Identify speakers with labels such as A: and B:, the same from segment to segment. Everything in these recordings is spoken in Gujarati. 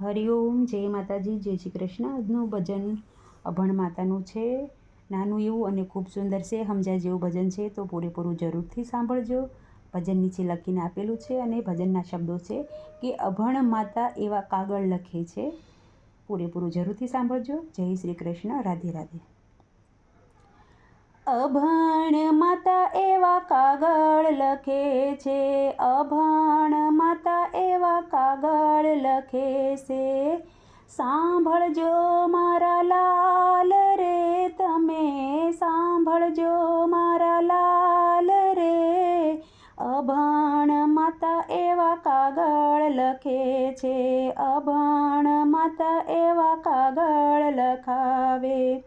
A: હરિઓમ, જય માતાજી, જય શ્રી કૃષ્ણ। આજનું ભજન અભણ માતાનું છે। નાનું એવું અને ખૂબ સુંદર છે, સમજાય જેવું ભજન છે, તો પૂરેપૂરું જરૂરથી સાંભળજો। ભજન નીચે લખીને આપેલું છે અને ભજનના શબ્દો છે કે અભણ માતા એવા કાગળ લખે છે। પૂરેપૂરું જરૂરથી સાંભળજો। જય શ્રી કૃષ્ણ, રાધે રાધે। અભણ માતા એવા કાગળ લખે છે, અભણ માતા એવા કાગળ લખે છે। સાંભળજો મારા લાલ રે તમે, સાંભળજો મારા લાલ રે। અભણ માતા એવા કાગળ લખે છે, અભણ માતા એવા કાગળ લખાવે।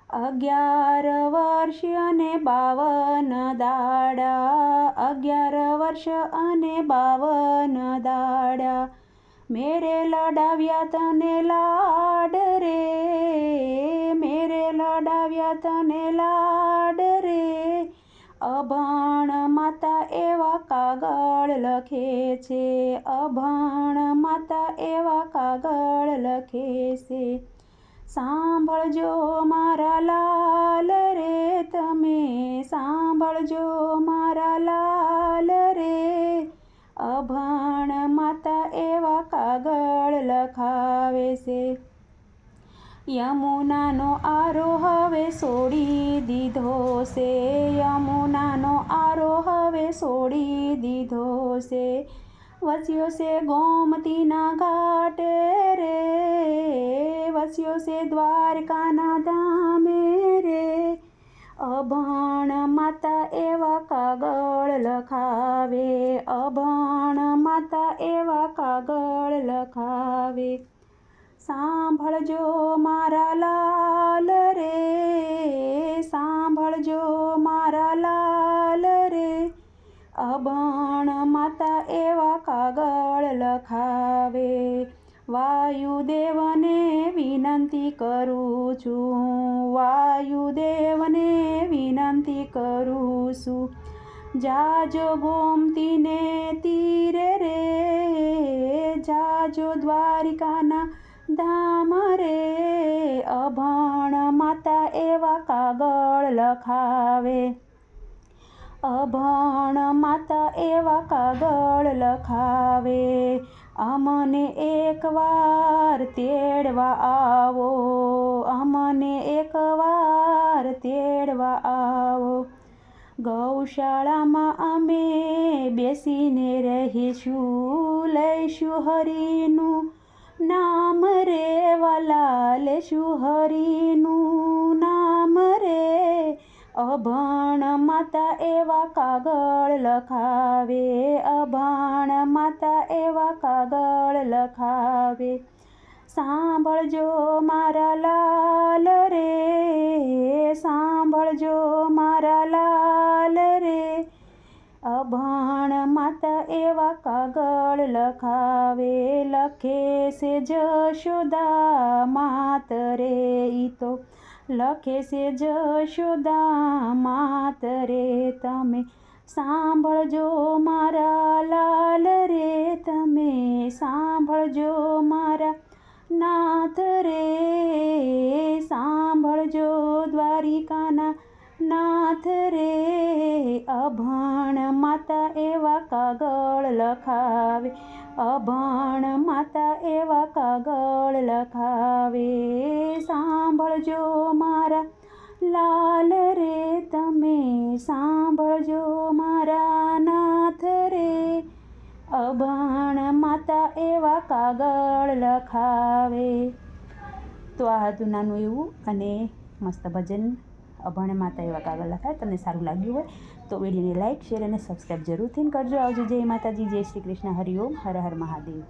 A: 11 વર્ષ અને 52 દાડા, 11 વર્ષ અને 52 દાડા, મેરે લડાવ્યા તને લાડ રે, મેરે લડાવ્યા તને લાડ રે। અભણ માતા એવા કાગળ લખે છે, અભણ માતા એવા કાગળ લખે છે। સાંભળજો મારા લાલ રે તમે, સાંભળજો મારા લાલ રે। અભણ માતા એવા કાગળ લખાવે છે। યમુનાનો આરો હવે છોડી દીધો છે, યમુનાનો આરો હવે છોડી દીધો છે। વસ્યો છે ગોમતીના ઘાટે રે, વસ્યો છે દ્વારકાના ધામે રે। અભણ માતા એવા કાગળ લખાવે, અભણ માતા એવા કાગળ લખાવે। સાંભળજો મારા લાલ રે, સાંભળજો મારા લાલ રે। અભણ માતા એવા કાગળ લખાવે। વાયુદેવને વિનંતી કરું છું, વાયુદેવને વિનંતી કરું છું। જાજો ગોમતીને તીરે રે, જાજો દ્વારિકાના ધામ રે। અભણ માતા એવા કાગળ લખાવે, અભણ માતા એવા કાગળ લખાવે। અમને એકવાર તેડવા આવો, અમને એકવાર તેડવા આવો। ગૌશાળામાં અમે બેસીને રહીશું, લઈશું હરિનું નામ રે વાલા, લેશું હરિનું નામ રે। અભણ માતા એવા કાગળ લખાવે, અભણ માતા એવા કાગળ લખાવે। સાંભળજો મારા લાલ રે, સાંભળજો મારા લાલ રે। અભણ માતા એવા કાગળ લખાવે। લખે છે જશોદા માત રે, ઈ તો લખે છે જશોદા માત રે। તમે સાંભળજો મારા લાલ રે તમે, સાંભળજો મારા નાથ રે। સાંભળજો દ્વારિકાના નાથ રે। અભણ માતા એવા કાગળ લખાવે, અભણ માતા એવા કાગળ લખાવે। સાંભળજો મારા લાલ રે તમે, સાંભળજો મારા નાથ રે। અભણ માતા એવા કાગળ લખાવે। તો આ હતું નાનું એવું અને મસ્ત ભજન, અભણ માતા એવા કાગળ લખાવે। તમને સારું લાગ્યું હોય તો વિડીયોને લાઇક, શેર અને સબસ્ક્રાઈબ જરૂરથી કરજો। આવજો, જય માતાજી, જય શ્રી કૃષ્ણ, હરિઓમ, હર હર મહાદેવ।